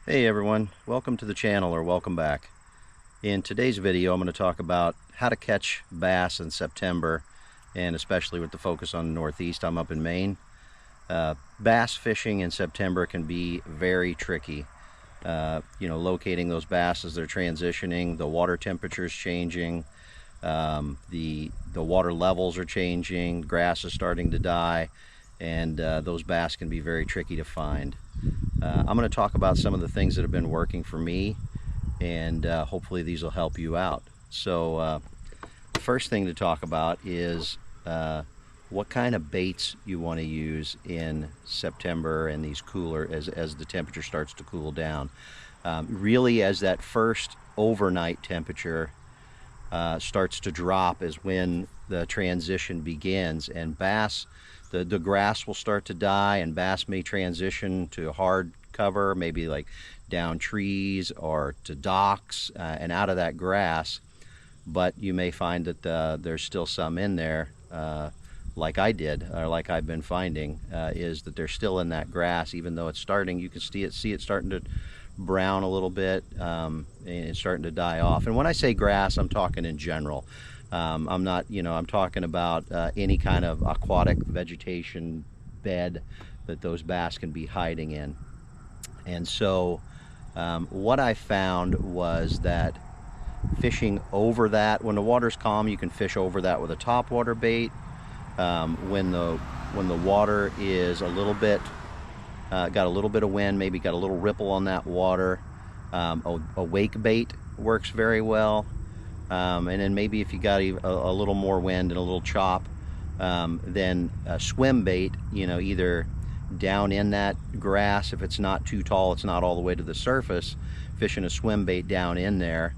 Hey everyone, welcome to the channel or welcome back. In today's video I'm going to talk about how to catch bass in September, and especially with the focus on the Northeast. I'm up in Maine. Bass fishing in September can be very tricky. Locating those bass as they're transitioning, the water temperature is changing, the water levels are changing, grass is starting to die, and those bass can be very tricky to find. I'm going to talk about some of the things that have been working for me, and hopefully these will help you out. So the first thing to talk about is what kind of baits you want to use in September and these cooler as the temperature starts to cool down. Really, as that first overnight temperature starts to drop is when the transition begins, and bass, the grass will start to die, and bass may transition to hard cover, maybe like down trees or to docks and out of that grass. But you may find that there's still some in there, like I did, or like I've been finding, is that they're still in that grass, even though it's starting. You can see it starting to brown a little bit, and it's starting to die off. And when I say grass, I'm talking in general. I'm not, I'm talking about any kind of aquatic vegetation bed that those bass can be hiding in. And so what I found was that fishing over that, when the water's calm, you can fish over that with a topwater bait. When the water is a little bit got a little bit of wind, maybe got a little ripple on that water, a wake bait works very well. And then maybe if you got a little more wind and a little chop, then a swim bait, either down in that grass, if it's not too tall, it's not all the way to the surface, fishing a swim bait down in there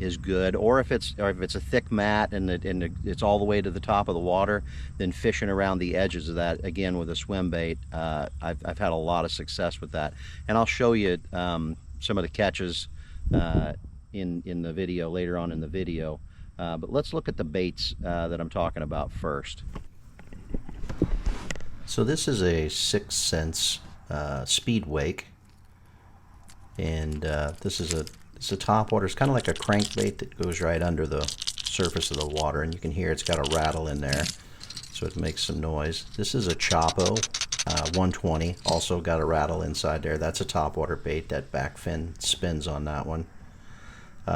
is good. Or if it's a thick mat and it's all the way to the top of the water, then fishing around the edges of that, again with a swim bait, I've had a lot of success with that. And I'll show you some of the catches in the video later on in the video. But let's look at the baits that I'm talking about first. So this is a 6 cents speed wake, and this is it's a top water. It's kind of like a crankbait that goes right under the surface of the water, and you can hear it's got a rattle in there, so it makes some noise. This is a Chopo 120, also got a rattle inside there. That's a topwater bait. That back fin spins on that one.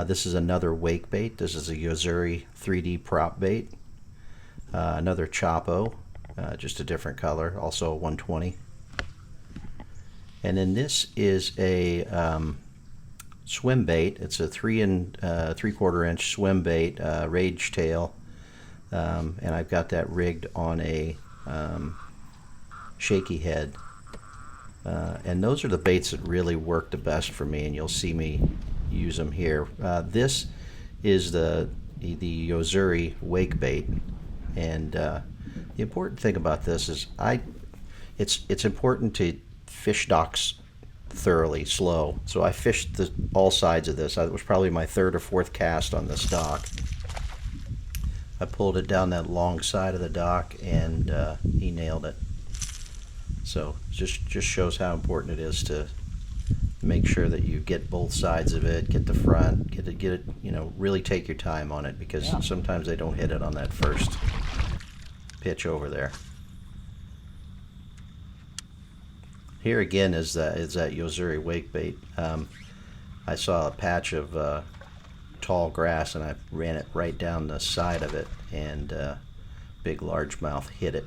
This is another wake bait. This is a Yozuri 3D prop bait. Another Chopo, just a different color, also a 120. And then this is a swim bait. It's a 3 3/4 inch swim bait, rage tail, and I've got that rigged on a shaky head. And those are the baits that really work the best for me, and you'll see me use them here. This is the Yozuri wake bait, and the important thing about this is it's important to fish docks thoroughly slow. So I fished all sides of this. It was probably my 3rd or 4th cast on this dock. I pulled it down that long side of the dock, and he nailed it. So just shows how important it is to make sure that you get both sides of it, get the front, get it, really take your time on it, because sometimes they don't hit it on that first pitch over there. Here again is that Yozuri wake bait. I saw a patch of tall grass, and I ran it right down the side of it, and big largemouth hit it.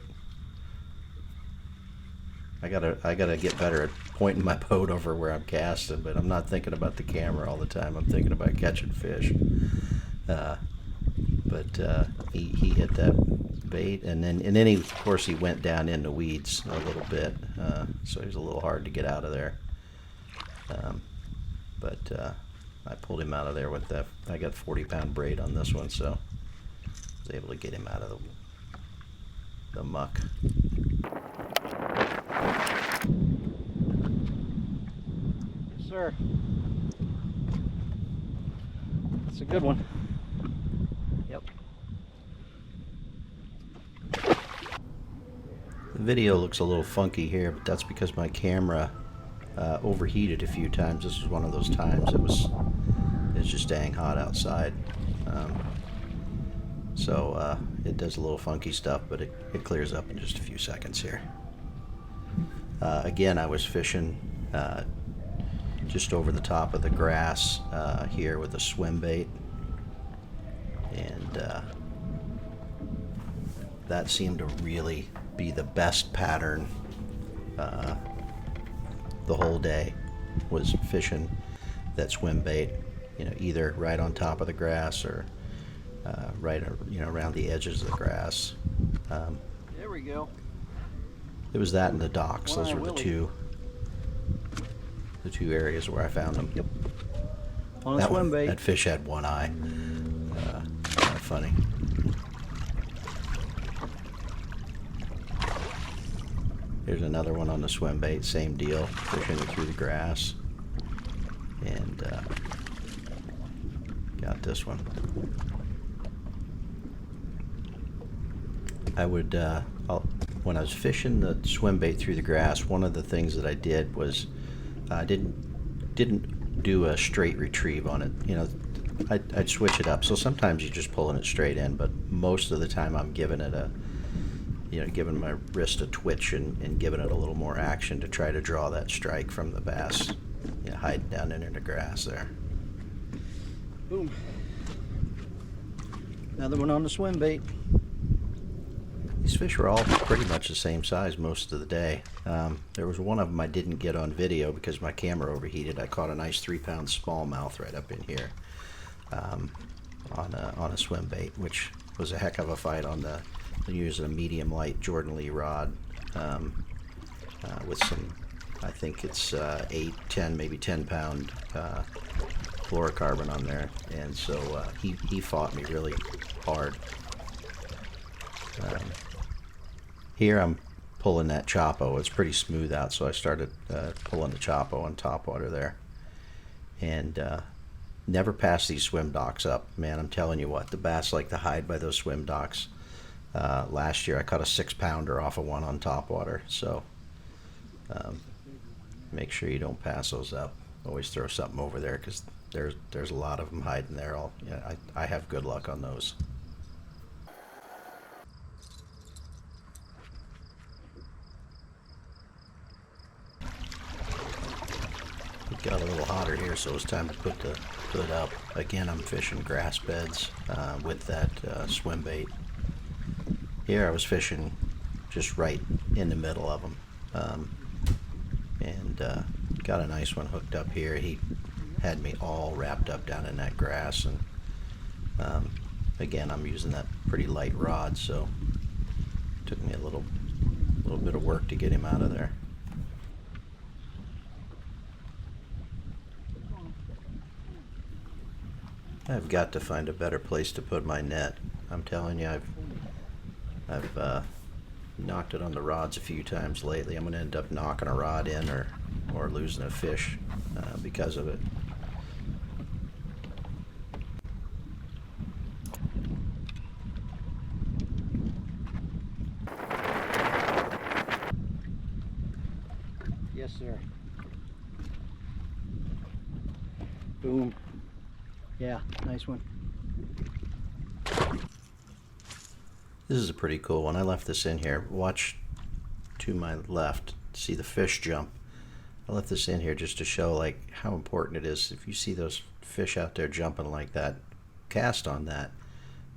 I gotta get better at pointing my boat over where I'm casting, but I'm not thinking about the camera all the time. I'm thinking about catching fish. But he hit that bait, and then he, of course, he went down in the weeds a little bit, so he was a little hard to get out of there. But I pulled him out of there with that. I got 40-pound braid on this one, so I was able to get him out of the muck. Yes, sir. That's a good one. Yep. The video looks a little funky here, but that's because my camera overheated a few times. This was one of those times. It's just dang hot outside. So it does a little funky stuff, but it clears up in just a few seconds here. Again, I was fishing just over the top of the grass here with a swim bait, and that seemed to really be the best pattern the whole day, was fishing that swim bait, either right on top of the grass or right around the edges of the grass. There we go. It was that and the docks. Those were the two areas where I found them. Yep. On a swim bait. That fish had one eye. Kind of funny. Here's another one on the swim bait. Same deal. Fishing it through the grass. And got this one. I would, when I was fishing the swim bait through the grass, one of the things that I did was I didn't do a straight retrieve on it. I'd switch it up. So sometimes you're just pulling it straight in, but most of the time I'm giving it giving my wrist a twitch and giving it a little more action to try to draw that strike from the bass, hiding down in the grass there. Boom. Another one on the swim bait. These fish were all pretty much the same size most of the day. There was one of them I didn't get on video because my camera overheated. I caught a nice 3-pound smallmouth right up in here on a swim bait, which was a heck of a fight on the. I'm using a medium light Jordan Lee rod with some, I think it's 8, 10, maybe 10-pound fluorocarbon on there, and so he fought me really hard. Here I'm pulling that Chopo. It's pretty smooth out, so I started pulling the Chopo on topwater there, and never pass these swim docks up. Man, I'm telling you what, the bass like to hide by those swim docks. Last year I caught a 6-pounder off of one on topwater, so make sure you don't pass those up. Always throw something over there, because there's a lot of them hiding there. I have good luck on those. It got a little hotter here, so it's time to put the hood up. Again, I'm fishing grass beds with that swim bait. Here I was fishing just right in the middle of them, and got a nice one hooked up here. He had me all wrapped up down in that grass, and again, I'm using that pretty light rod, so it took me a little bit of work to get him out of there. I've got to find a better place to put my net. I'm telling you, I've knocked it on the rods a few times lately. I'm going to end up knocking a rod in or losing a fish because of it. Yes, sir. Boom. Yeah, nice one. This is a pretty cool one. I left this in here. Watch to my left. See the fish jump. I left this in here just to show like how important it is. If you see those fish out there jumping like that, cast on that.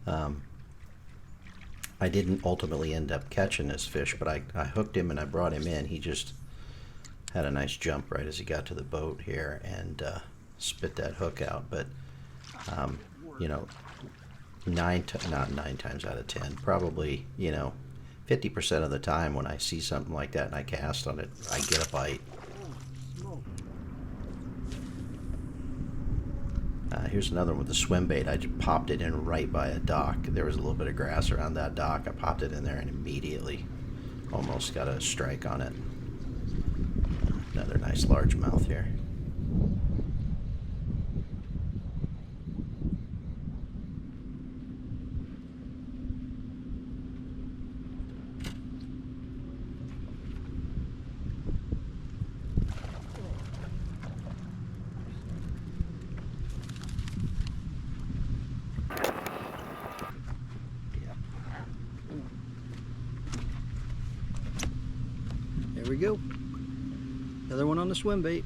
I didn't ultimately end up catching this fish, but I hooked him and I brought him in. He just had a nice jump right as he got to the boat here and spit that hook out. But you know, not 9 times out of 10, probably, 50% of the time when I see something like that and I cast on it, I get a bite. Here's another one with the swim bait. I just popped it in right by a dock. There was a little bit of grass around that dock. I popped it in there and immediately almost got a strike on it. Another nice largemouth here. There we go. Another one on the swim bait.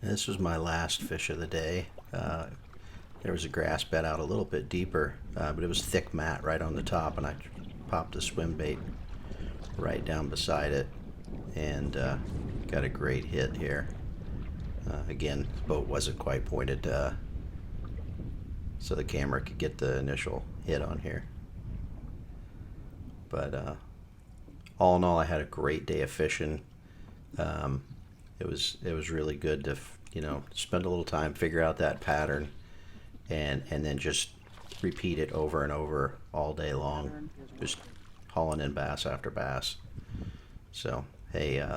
This was my last fish of the day. There was a grass bed out a little bit deeper, but it was thick mat right on the top, and I popped the swim bait right down beside it, and got a great hit here. Again, the boat wasn't quite pointed so the camera could get the initial hit on here. But all in all, I had a great day of fishing. It was really good to spend a little time, figure out that pattern, and then just repeat it over and over all day long, just hauling in bass after bass. So hey,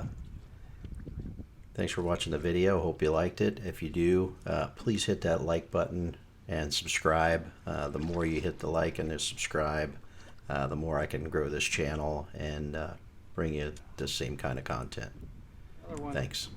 thanks for watching the video. Hope you liked it. If you do, please hit that like button and subscribe. The more you hit the like and the subscribe, the more I can grow this channel and bring you the same kind of content. Thanks.